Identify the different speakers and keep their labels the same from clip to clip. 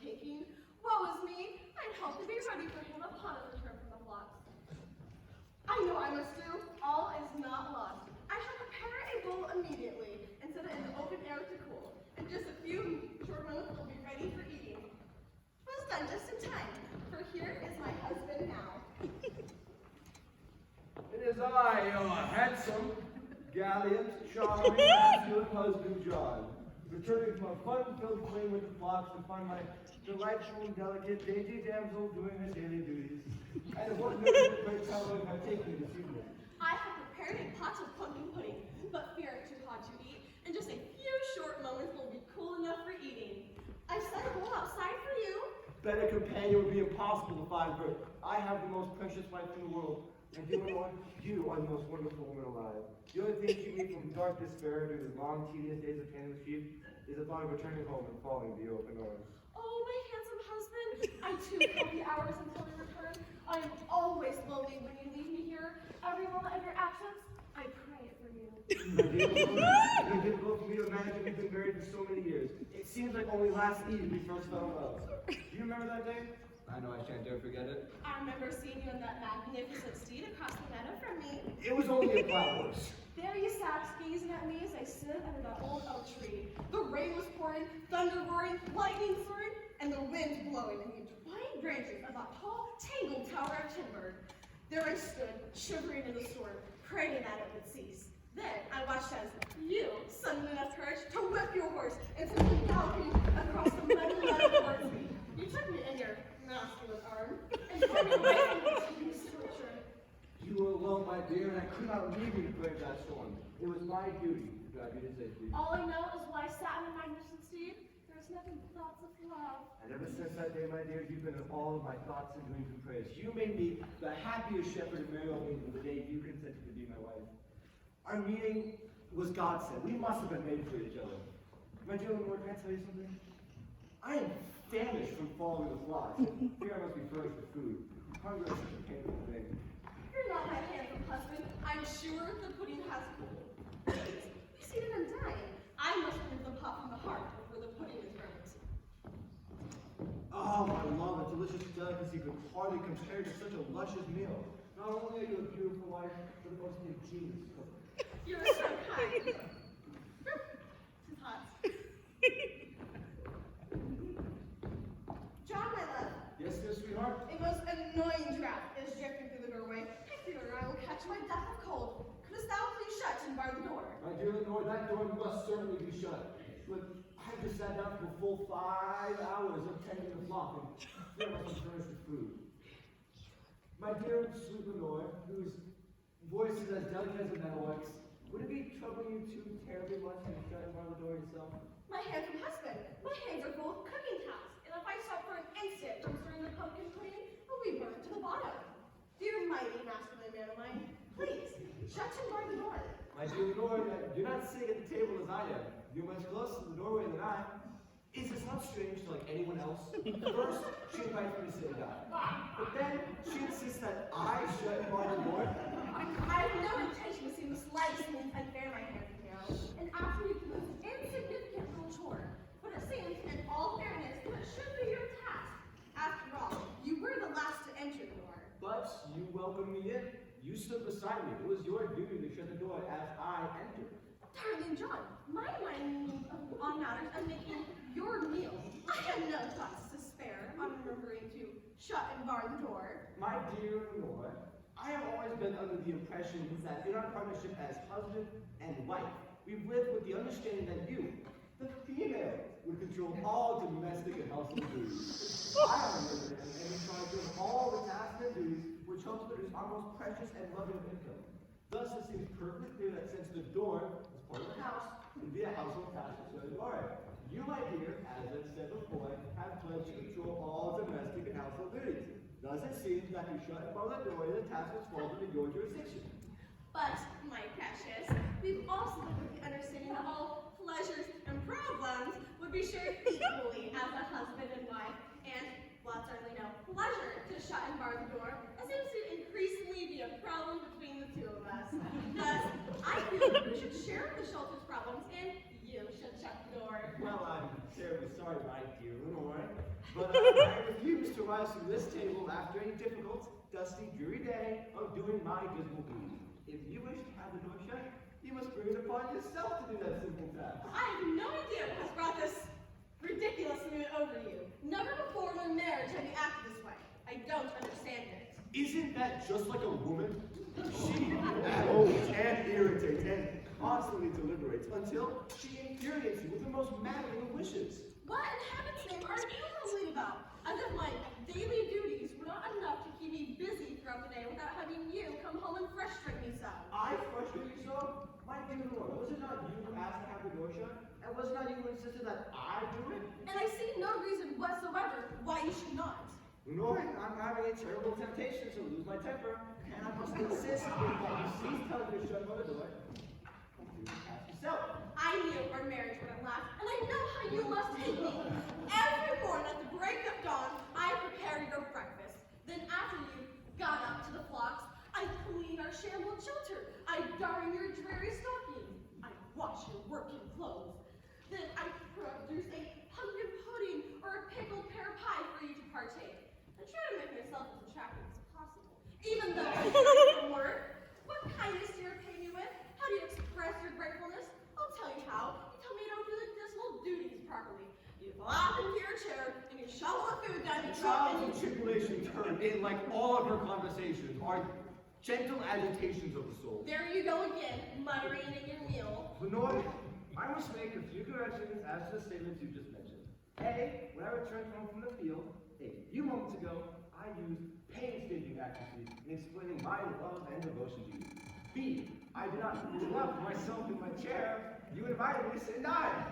Speaker 1: taking. Woe is me! I'd hope to be ready for him upon his return from the flocks. I know I must do. All is not lost. I shall prepare a bowl immediately and set it in the open air to cool. In just a few short moments, it will be ready for eating. It was done just in time, for here is my husband now.
Speaker 2: It is I, your handsome, gallant, charming, masculine husband, John, returning from a fun-filled fling with the flocks to find my delightful, delicate, dainty damsel doing her daily duties. And what nourishment great fellow have I taken this evening?
Speaker 1: I have prepared a pot of pumpkin pudding, but fear it too hot to eat. In just a few short moments will be cool enough for eating. I've set a bowl outside for you.
Speaker 2: Better companion would be impossible to find, for I have the most precious wife in the world. And you are the most wonderful woman alive. The only thing keeping me from dark despair during the long, tedious days of tending the sheep is the thought of returning home and falling into the open arms.
Speaker 1: Oh, my handsome husband, I too count the hours until we return. I am always lonely when you leave me here. Every moment of your absence, I pray for you.
Speaker 2: My dear Lord, it is difficult for me to imagine we've been married for so many years. It seems like only last Eve we first fell in love. Do you remember that day? I know I shan't dare forget it.
Speaker 1: I remember seeing you on that magnificent steed across the meadow from me.
Speaker 2: It was only a flat horse.
Speaker 1: There you sat, gazing at me as I stood under that old oak tree. The rain was pouring, thunder roaring, lightning soaring, and the wind blowing in the twined branches of that tall, tangled tower of timber. There I stood, shivering in the storm, praying that it would cease. Then I watched as you summoned enough courage to whip your horse and send me galloping across the muddy meadow towards me. You took me in your masculine arm and turned me away from me to be tortured.
Speaker 2: You were alone, my dear, and I could not leave you to brave that storm. It was my duty to drive you to safety.
Speaker 1: All I know is why I sat on the magnificent steed. There's nothing but thoughts of love.
Speaker 2: And ever since that day, my dear, you've been in all of my thoughts and dreams and prayers. You made me the happiest shepherd in Mary O'Leary the day you consented to be my wife. Our meeting was God sent. We must have been made for each other. My dear Lord, can I tell you something? I am famished from following the flocks, and fear I must be furnished with food. Hunger is such a painful thing.
Speaker 1: You're not my handsome husband. I'm sure the pudding has cooled. Please, be seated and dine. I must remove the pot from the heart before the pudding is burnt.
Speaker 2: Oh, my love, a delicious delicacy could hardly compare to such a luscious meal. Not only are you a beautiful wife, but a most ingenious cook.
Speaker 1: You're so kind. It's hot. John, my love.
Speaker 2: Yes, dear sweetheart?
Speaker 1: A most annoying draft is drifting through the doorway. I fear I will catch my death of cold. Couldst thou please shut and bar the door?
Speaker 2: My dear Lenore, that door must certainly be shut. But I just sat down for a full 5 hours of tending the flock, and there must be furnished with food. My dear sweet Lenore, whose voice is as delicate as a metalwork's, would it be troubling you too terribly much to shut and bar the door yourself?
Speaker 1: My handsome husband, my hands are full of cooking tasks, and if I stop for an instant from stirring the pumpkin pudding, it will be burnt to the bottom. Dear mighty masculine man of mine, please, shut and bar the door.
Speaker 2: My dear Lenore, do not sit at the table as I am. You're much closer to the doorway than I. Is this not strange to like anyone else? First, she invites me to sit down. But then, she insists that I shut and bar the door.
Speaker 1: I have no intention to seem the slightest unfair, my handsome hero, and ask you to do this insignificant little chore. But it seems, in all fairness, that it should be your task. After all, you were the last to enter the door.
Speaker 2: But you welcomed me in. You stood beside me. It was your duty to shut the door as I entered.
Speaker 1: Darling John, my mind on matters of making your meal. I have no thoughts to spare on remembering to shut and bar the door.
Speaker 2: My dear Lenore, I have always been under the impression that in our partnership as husband and wife, we've lived with the understanding that you, the female, would control all domestic and household duties. I am in charge of all the tasks and duties which helps produce our most precious and loving income. Thus, it seems perfectly clear that since the door is part of the house, it would be a household task to so guard. You, my dear, as I said before, have pledged to control all domestic and household duties. Thus, it seems that you shut and bar the door, the task was falls under your jurisdiction.
Speaker 1: But, my precious, we've also lived with the understanding that all pleasures and problems would be shared equally as a husband and wife, and while it's certainly no pleasure to shut and bar the door, it seems to increasingly be a problem between the two of us. Thus, I feel that we should share the shelter's problems, and you should shut the door.
Speaker 2: Well, I'm terribly sorry, my dear Lenore. But I refuse to rise from this table after a difficult, dusty, dreary day of doing my dismal duty. If you wish to have the door shut, you must bring it upon yourself to do that simple task.
Speaker 1: I have no idea what has brought this ridiculous mood over you. Never before in our marriage have you acted this way. I don't understand it.
Speaker 2: Isn't that just like a woman? She adds and irritates and constantly deliberates until she infuriates you with the most maddening of wishes.
Speaker 1: What in heaven's name are you puzzling about? As if my daily duties were not enough to keep me busy throughout the day without having you come home and frustrate me so.
Speaker 2: I frustrate you so? My dear Lord, was it not you who asked to have the door shut? And was it not you who insisted that I do it?
Speaker 1: And I see no reason whatsoever why you should not.
Speaker 2: Lord, I'm having a terrible temptation to lose my temper, and I must insist that you cease telling me to shut by the door. Ask yourself.
Speaker 1: I knew our marriage wouldn't last, and I know how you must hate me. Every morning at the break of dawn, I prepare your breakfast. Then after you got up to the flocks, I clean our shambled shelter. I darn your dreary stocking. I wash your working clothes. Then I produce a pumpkin pudding or a pickled pear pie for you to partake. I try to make myself as attractive as possible. Even though I come from work, what kindness do you repay me with? How do you express your gratefulness? I'll tell you how. You tell me you don't do the dismal duties properly. You flop into your chair and you shovel the food down your throat
Speaker 2: Trials and tribulation turned in, like all of her conversations, are gentle agitations of the soul.
Speaker 1: There you go again, muttering in your meal.
Speaker 2: Lenore, I must make a few corrections as to the statements you just mentioned. A, when I returned home from the field, a few moments ago, I used painstaking accuracy in explaining my love and devotion to you. B, I did not love myself in my chair. You invited me to sit and dine.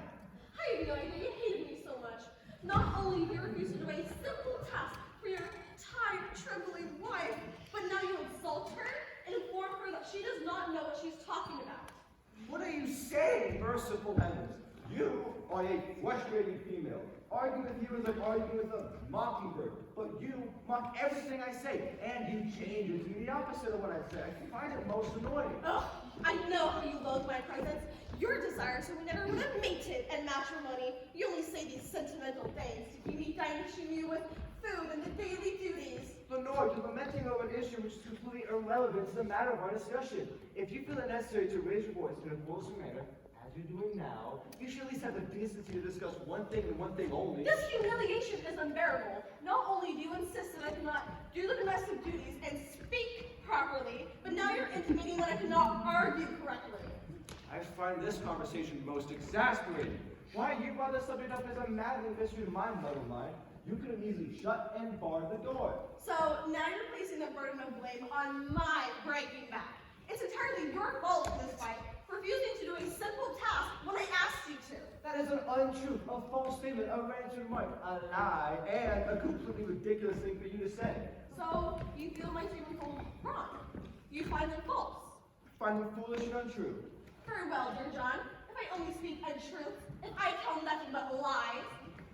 Speaker 1: I have no idea you hated me so much. Not only do you refuse to do a simple task for your tired, trembling wife, but now you insult her and inform her that she does not know what she's talking about.
Speaker 2: What are you saying, merciful heavens? You are a frustrating female. Arguing with you is like arguing with a mockingbird. But you mock everything I say, and you change it to be the opposite of what I say. I find it most annoying.
Speaker 1: Ugh, I know how you loathe my presence. Your desires are we never would have mated and matrimony. You only say these sentimental things to keep me dining you with food and the daily duties.
Speaker 2: Lenore, you're lamenting over an issue which is completely irrelevant to the matter of our discussion. If you feel it necessary to raise your voice in a wholesome manner, as you're doing now, you should at least have the decency to discuss one thing and one thing only.
Speaker 1: This humiliation is unbearable. Not only do you insist that I cannot do the domestic duties and speak properly, but now you're intimating that I cannot argue correctly.
Speaker 2: I find this conversation most exasperating. Why you brought this subject up as a maddening mystery to my mother mind? You could have easily shut and barred the door.
Speaker 1: So now you're placing the burden of blame on my breaking back. It's entirely your fault in this fight, refusing to do a simple task when I asked you to.
Speaker 2: That is an untruth, a false statement, a ransom remark, a lie, and a completely ridiculous thing for you to say.
Speaker 1: So you feel my statements are wrong. You find them false.
Speaker 2: Find them foolish and untrue.
Speaker 1: Very well, dear John. If I only speak untruth, if I tell nothing but lies,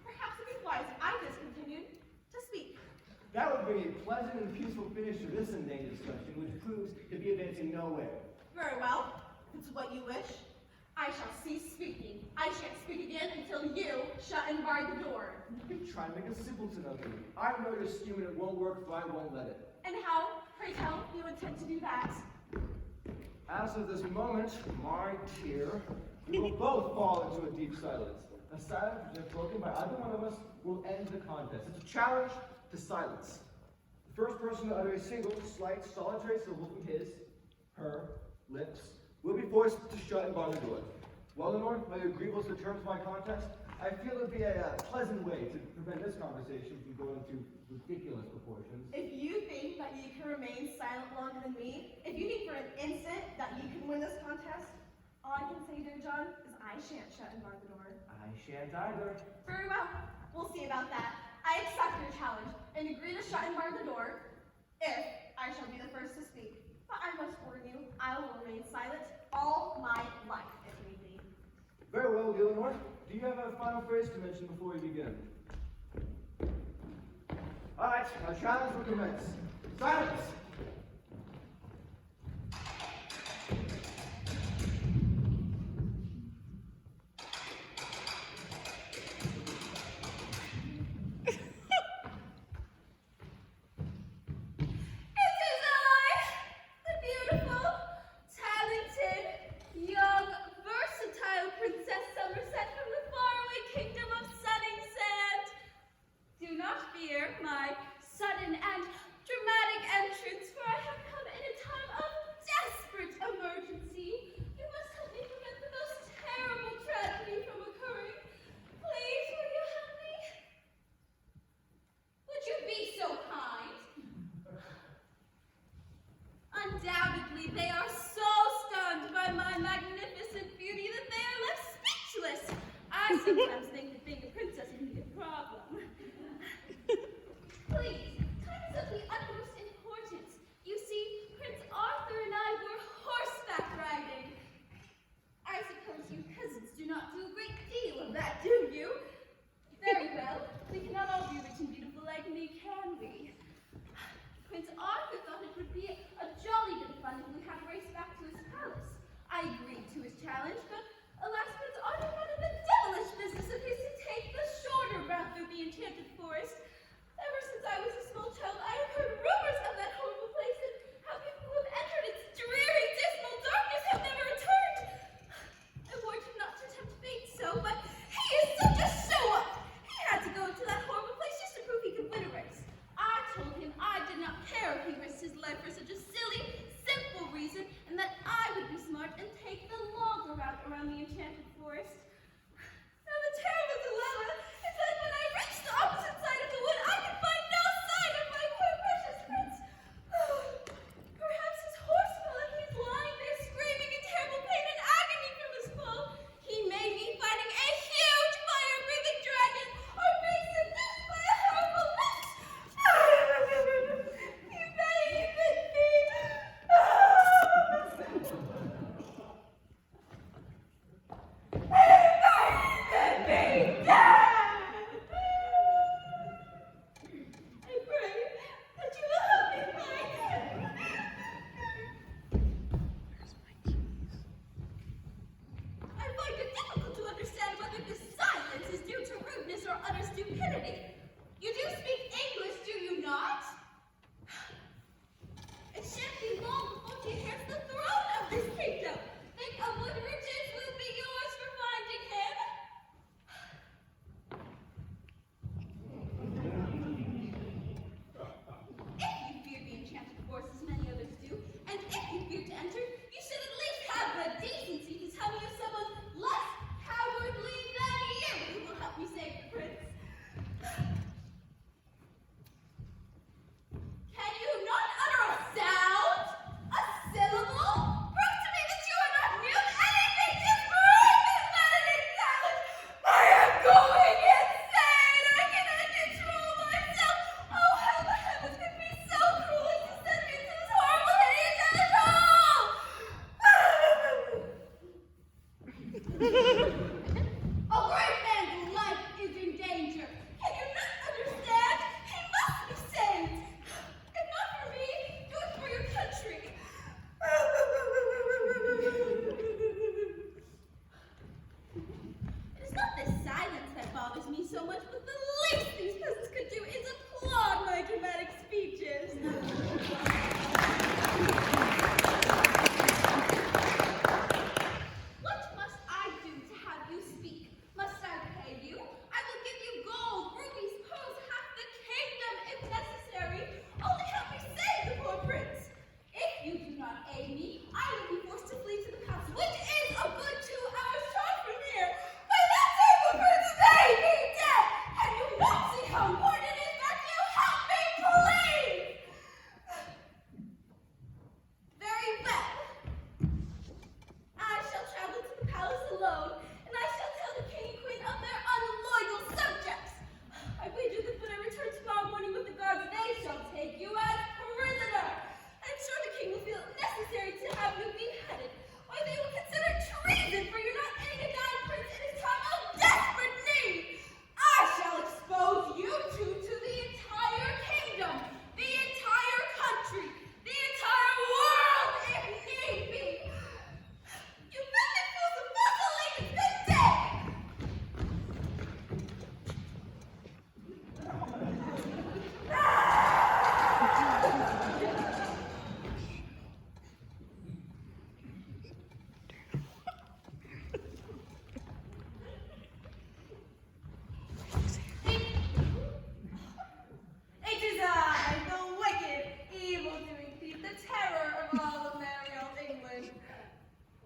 Speaker 1: perhaps it would be wise if I discontinued to speak.
Speaker 2: That would bring a pleasant and peaceful finish to this inane discussion, which proves to be advancing nowhere.
Speaker 1: Very well. If it's what you wish, I shall cease speaking. I shan't speak again until you shut and bar the door.
Speaker 2: You try to make a simpleton of me. I know your scheme and it won't work, so I won't let it.
Speaker 1: And how, pray tell, you intend to do that?
Speaker 2: As of this moment, my dear, we will both fall into a deep silence. A silence which, if broken by either one of us, will end the contest. It's a challenge to silence. The first person to utter a single, slight, solitary syllable from his, her, lips, will be forced to shut and bar the door. Well, Lenore, are you agreeable to the terms of my contest? I feel it would be a pleasant way to prevent this conversation from going to ridiculous proportions.
Speaker 1: If you think that you can remain silent longer than me, if you think for an instant that you can win this contest, all I can say, dear John, is I shan't shut and bar the door.
Speaker 2: I shan't either.
Speaker 1: Very well. We'll see about that. I accept your challenge and agree to shut and bar the door if I shall be the first to speak. But I must warn you, I will remain silent all my life, if need be.
Speaker 2: Very well, Eleanor. Do you have a final phrase to mention before we begin? All right, our challenge will commence. Silence!
Speaker 1: I sometimes think that being a princess can be a problem. Please, time is of the utmost importance. You see, Prince Arthur and I were horseback riding. I suppose you peasants do not do a great deal of that, do you? Very well. We cannot all be rich and beautiful like me, can we? Prince Arthur thought it would be a jolly bit of fun if we had a race back to his palace. I agreed to his challenge, but alas, Prince Arthur thought it the devilish business of his to take the shorter route through the enchanted forest. Ever since I was a small child, I have heard rumors of that horrible place and how people who have entered its dreary, dismal darkness have never returned. I warned him not to tempt fate so, but he is such a show-up. He had to go to that horrible place just to prove he could win a race. I told him I did not care if he risked his life for such a silly, simple reason, and that I would be smart and take the longer route around the enchanted forest. Now the terrible dilemma is that when I reached the opposite side of the wood, I could find no sign of my poor precious prince. Perhaps his horse fell and he's lying there screaming in terrible pain and agony from his fall. He may be fighting a huge fire-breathing dragon or being seduced by a horrible witch. He may even be... I pray that you will help me find him. I find it difficult to understand whether this silence is due to rudeness or utter stupidity. You do speak English, do you not? It shan't be long before she inherits the throne of this kingdom. Think of what riches will be yours for finding him. If you fear the enchanted forest as many others do, and if you fear to enter, you should at least have the decency to tell me of someone less cowardly than you who will help me save the prince. Can you not utter a sound? A syllable? Prove to me that you are not mute. Anything to break this maddening silence. I am going insane. I cannot control myself. Oh, how the heavens could be so cruel as to send me into this horrible, hideous death hole! A great man's life is in danger. Can you not understand? He must be saved. If not for me, do it for your country. It is not this silence that bothers me so much, but the least these peasants could do is applaud my dramatic speeches. What must I do to have you speak? Must I pay you? I will give you gold, rubies, pearls, half the kingdom if necessary. Only help me save the poor prince. If you do not aid me, I will be forced to flee to the palace, which is a good 2 hours' drive from here. By that time, the prince may be dead. Can you not see how important it is that you help me, please? Very well. I shall travel to the palace alone, and I shall tell the king and queen of their unloyal subjects. I wager that when I return tomorrow morning with the guards, they shall take you as prisoner. I'm sure the king will feel it necessary to have you beheaded, or they will consider treason for your not aiding a dying prince in his time of desperate need. I shall expose you two to the entire kingdom, the entire country, the entire world if need be. You make it feel supposed to leave it dead. It is I, the wicked, evil-doing thief, the terror of all of merry old England.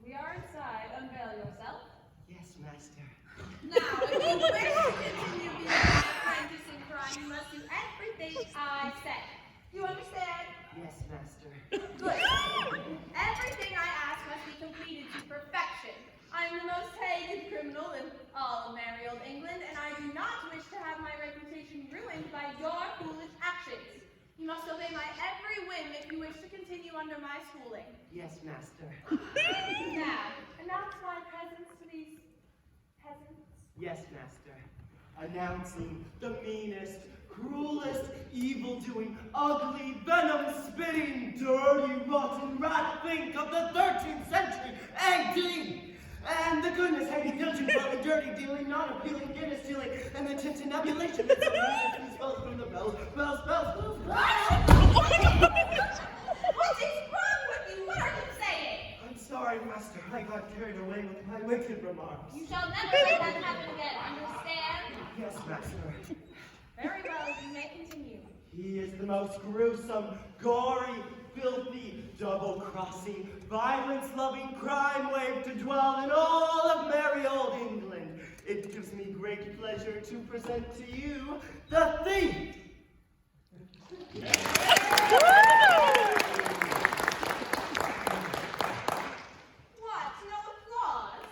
Speaker 1: We are inside. Unveil yourself.
Speaker 2: Yes, master.
Speaker 1: Now, if you wish to continue being my apprentice in crime, you must do everything I say. You understand?
Speaker 2: Yes, master.
Speaker 1: Good. Everything I ask must be completed to perfection. I am the most hated criminal in all of merry You must obey my every whim if you wish to continue under my schooling.
Speaker 2: Yes, master.
Speaker 1: Now, announce my presence to these peasants.
Speaker 2: Yes, master. Announcing the meanest, cruelest, evil-doing, ugly, venom-spitting, dirty, rotten rat think of the 13th century A.D. And the goodness-hating, dungeon-dwelling, dirty-dealing, non-appealing, Guinness-stealing, and the tintinabulation that some spells from the bells.
Speaker 1: What is wrong with you? What are you saying?
Speaker 2: I'm sorry, master. I got carried away with my wicked remarks.
Speaker 1: You shall never let that happen again, understand?
Speaker 2: Yes, master.
Speaker 1: Very well, you may continue.
Speaker 2: He is the most gruesome, gory, filthy, double-crossing, violence-loving crime wave to dwell in all of merry old England. It gives me great pleasure to present to you the thief.
Speaker 1: What? No applause?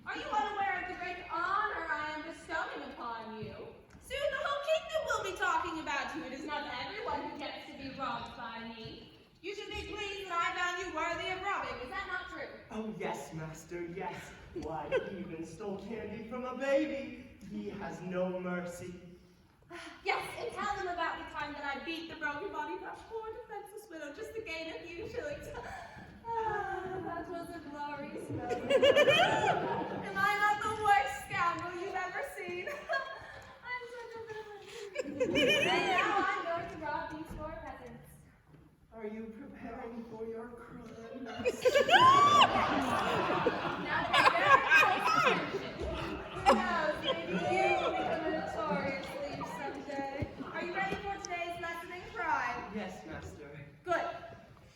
Speaker 1: Are you unaware of the great honor I am bestowing upon you? Soon the whole kingdom will be talking about you. It is not everyone who gets to be robbed by me. You should be pleased that I found you worthy of robbing. Is that not true?
Speaker 2: Oh, yes, master, yes. Why, he even stole candy from a baby. He has no mercy.
Speaker 1: Yes, and tell them about the time that I beat the broken-bodied, that poor defenseless widow just to gain a few shillings. That was a glorious moment. Am I not the worst scoundrel you've ever seen? I'm such a villain. And now I'm going to rob these poor peasants.
Speaker 2: Are you preparing for your crime?
Speaker 1: Now pay very close attention. Who knows, maybe you will become a notorious thief someday. Are you ready for today's lesson in crime?
Speaker 2: Yes, master.
Speaker 1: Good.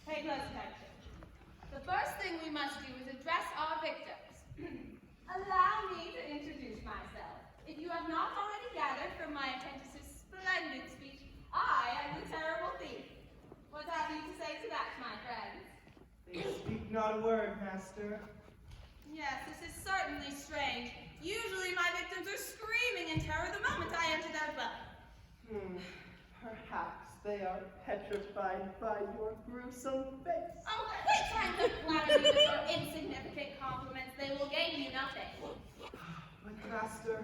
Speaker 1: Pay close attention. The first thing we must do is address our victims. Allow me to introduce myself. If you have not already gathered from my apprentice's splendid speech, I am the terrible thief. What have you to say to that, my friends?
Speaker 2: They speak not a word, master.
Speaker 1: Yes, this is certainly strange. Usually my victims are screaming in terror the moment I enter their dwelling.
Speaker 2: Perhaps they are petrified by your gruesome face.
Speaker 1: Oh, quit trying to flatter me with your insignificant compliments. They will gain you nothing.
Speaker 2: But master,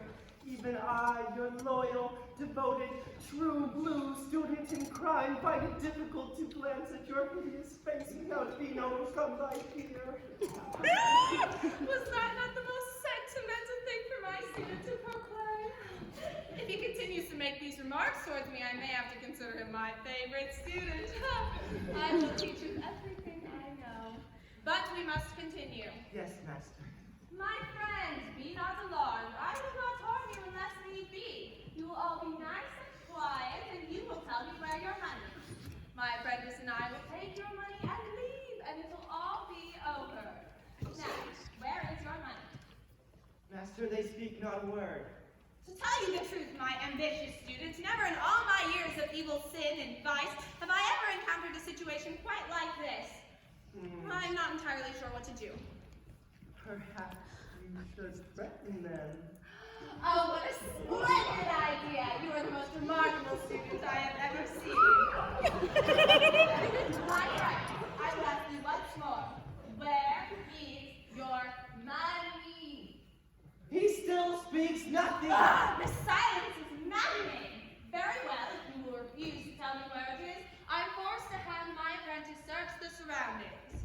Speaker 2: even I, your loyal, devoted, true blue student in crime, find it difficult to glance at your hideous face without being overcome by fear.
Speaker 1: Was that not the most sentimental thing for my student to proclaim? If he continues to make these remarks towards me, I may have to consider him my favorite student. I will teach him everything I know. But we must continue.
Speaker 2: Yes, master.
Speaker 1: My friends, be not alarmed. I will not harm you unless need be. You will all be nice and quiet, and you will tell me where your money is. My apprentice and I will take your money and leave, and it will all be over. Now, where is your money?
Speaker 2: Master, they speak not a word.
Speaker 1: To tell you the truth, my ambitious students, never in all my years of evil sin and vice have I ever encountered a situation quite like this. I'm not entirely sure what to do.
Speaker 2: Perhaps you should threaten them.
Speaker 1: Oh, what a splendid idea! You are the most remarkable student I have ever seen. My friend, I will ask you once more. Where is your money?
Speaker 2: He still speaks nothing.
Speaker 1: Ah, the silence is maddening. Very well, if you will refuse to tell me where it is, I'm forced to have my apprentice search the surroundings.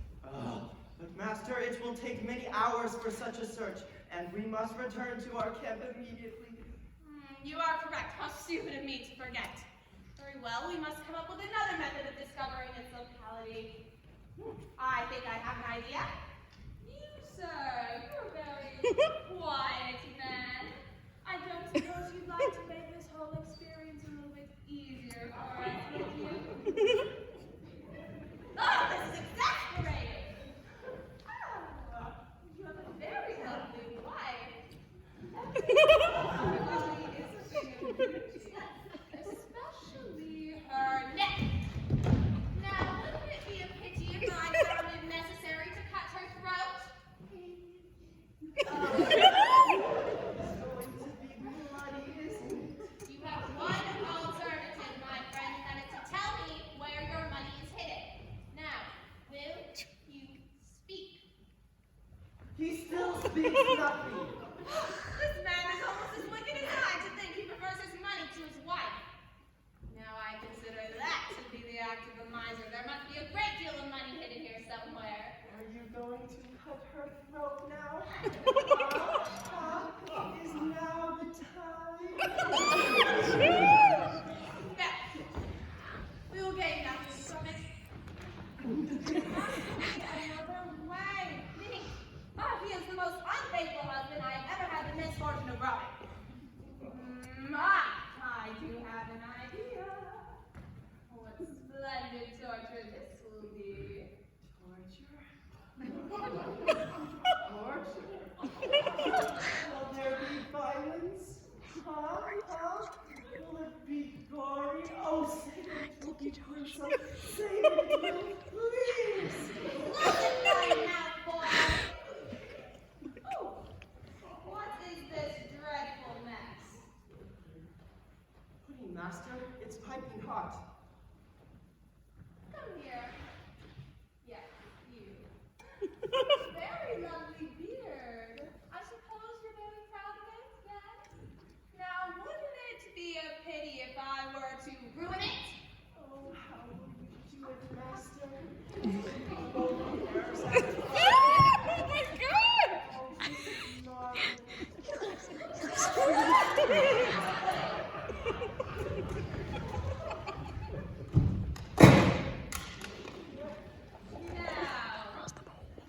Speaker 2: But master, it will take many hours for such a search, and we must return to our camp immediately.
Speaker 1: You are correct. How stupid of me to forget. Very well, we must come up with another method of discovering its locality. I think I have an idea. You, sir, you're a very quiet man. I don't suppose you'd like to make this whole experience a little bit easier for us, would you? Oh, this is exasperating. You have a very lovely wife. Everybody is a thing of beauty, especially her neck. Now, wouldn't it be a pity if I found it necessary to cut her throat? rowing. I do have an idea. What splendid torture this will be.
Speaker 2: Torture? Will there be violence? Huh? Will it be gory? Oh, say it will be gruesome. Say it will, please.
Speaker 1: Listen, my mouth, boy. Oh, what is this dreadful mess?
Speaker 2: Pudding, master, it's piping hot.
Speaker 1: Come here. Yes, you. Very lovely beard. I suppose you're very proud of it, yes? Now, wouldn't it be a pity if I were to ruin it?
Speaker 2: Oh, how will you do it, master?
Speaker 1: Oh my God!
Speaker 2: Oh, this is marvelous.
Speaker 1: Now,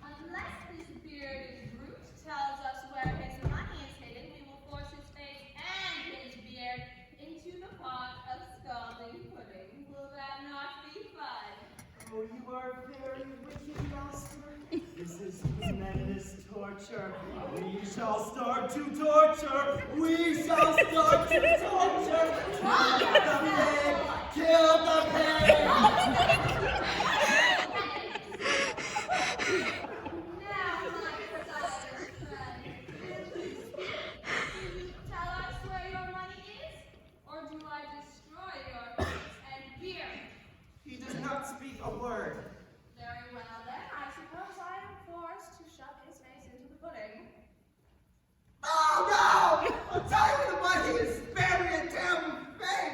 Speaker 1: unless this bearded brute tells us where his money is hidden, we will force his face and his beard into the pot of scalding pudding. Will that not be fun?
Speaker 2: Oh, you are very wicked, master. This is tremendous torture. We shall start to torture. We shall start to torture. Kill the pig! Kill the pig!
Speaker 1: Now, my precise friend, will you tell us where your money is? Or do I destroy your face and beard?
Speaker 2: He does not speak a word.
Speaker 1: Very well then, I suppose I am forced to shove his face into the pudding.
Speaker 2: Oh no! I'll tell you the money is very a damn thing!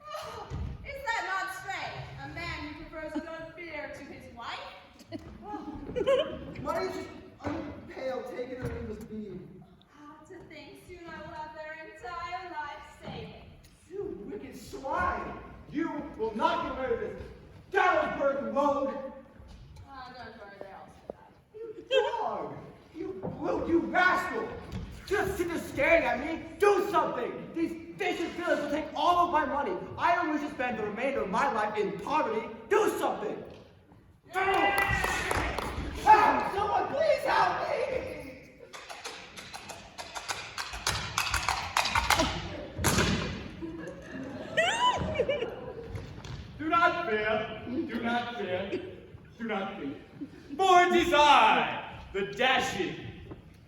Speaker 1: Oh, is that not strange? A man who prefers a good beard to his wife?
Speaker 2: Money is just unpale, taken away with being.
Speaker 1: To think soon I will have their entire life saved.
Speaker 2: You wicked swine! You will not get rid of this Gallows rogue!
Speaker 1: Don't worry, they all said that.
Speaker 2: You dog! You brute, you rascal! Just sit there staring at me! Do something! These vicious villains will take all of my money. I don't wish to spend the remainder of my life in poverty. Do something! Help! Someone please help me!
Speaker 3: Do not fear, do not fear, do not fear. For it is I, the dashing,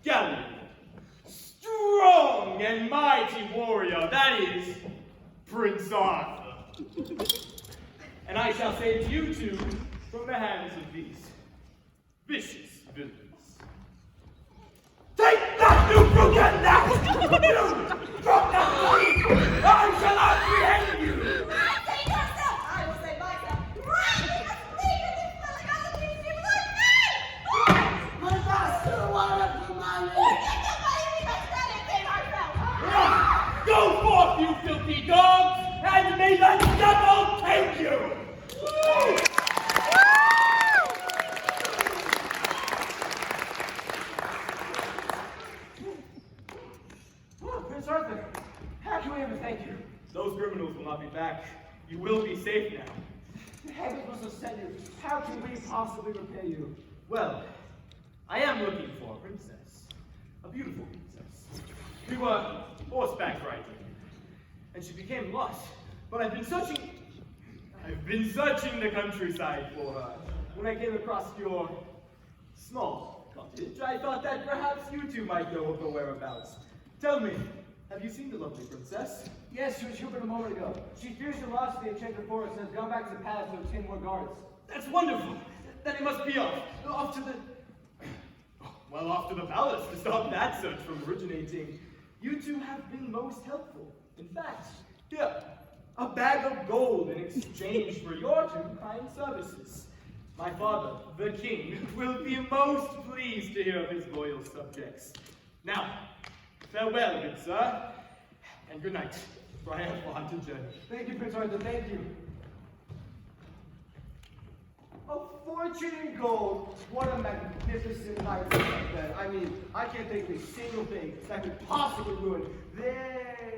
Speaker 3: gallant, strong and mighty warrior, that is, Prince Arthur. And I shall save you two from the hands of these vicious villains. Take that, you forget that! You from the body! I shall apprehend you!
Speaker 1: Save yourself! I will save myself. Right! Because legally filling all of these people are me!
Speaker 2: My master wanted the money!
Speaker 1: We'll get the money because then it came ourselves!
Speaker 3: Go forth, you filthy dogs, and may the devil take you!
Speaker 2: Oh, Prince Arthur, how can we ever thank you?
Speaker 3: Those criminals will not be back. You will be safe now.
Speaker 2: The heavens must have sent you. How can we possibly repay you?
Speaker 3: Well, I am looking for a princess. A beautiful princess. We were horseback riding, and she became lost. But I've been searching the countryside for her. When I came across your small cottage, I thought that perhaps you two might know of her whereabouts. Tell me, have you seen the lovely princess?
Speaker 2: Yes, she was here but a moment ago. She fears you lost the enchanted forest and has gone back to the palace to obtain more guards.
Speaker 3: That's wonderful. Then it must be off to the palace to stop that search from originating. You two have been most helpful. In fact, here, a bag of gold in exchange for your two kind services. My father, the king, will be most pleased to hear of his loyal subjects. Now, farewell, good sir, and good night, for I have far to journey.
Speaker 2: Thank you, Prince Arthur, thank you. A fortune in gold. What a magnificent night bed. I mean, I can't think of a single thing that could possibly ruin there.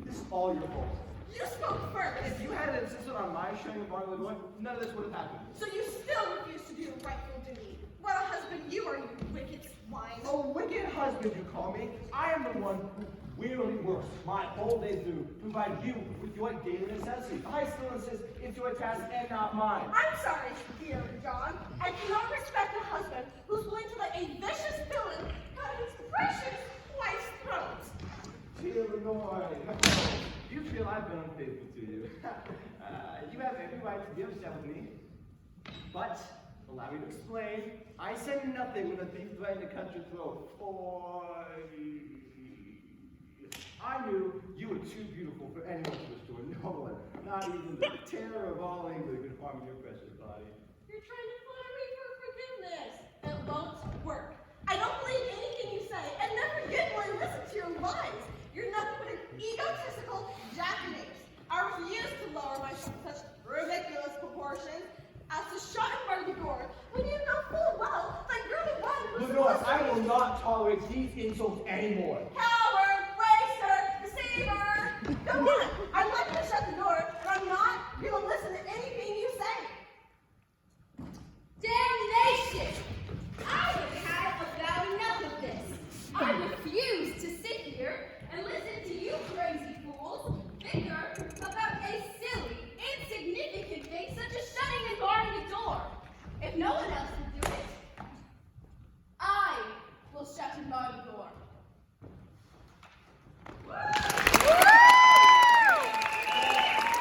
Speaker 2: This is all your fault.
Speaker 1: You spoke first.
Speaker 2: If you had insisted on my sharing the bar with the boy, none of this would have happened.
Speaker 1: So you still refuse to do the rightful duty. What a husband you are, you wicked swine.
Speaker 2: A wicked husband, you call me? I am the one who wearily works my whole day through to provide you with your daily necessities. I still insist it's your task and not mine.
Speaker 1: I'm sorry, dear John. I cannot respect a husband who's willing to let a vicious villain cut his precious wife's throat.
Speaker 2: Dear Lenore, you feel I've been unfaithful to you. You have every right to be upset with me. But, allow me to explain, I said nothing when a thief threatened to cut your throat. For I knew you were too beautiful for anyone to restore. No one, not even the terror of all England, could harm your precious body.
Speaker 1: You're trying to flatter me for forgiveness. It won't work. I don't believe anything you say, and never again will I listen to your lies. You're nothing but an egotistical jackanapes. I refuse to lower myself to such ridiculous proportions as to shut in front of the door when you know full well that you're the one who's
Speaker 2: Lenore, I will not tolerate these insults anymore.
Speaker 1: How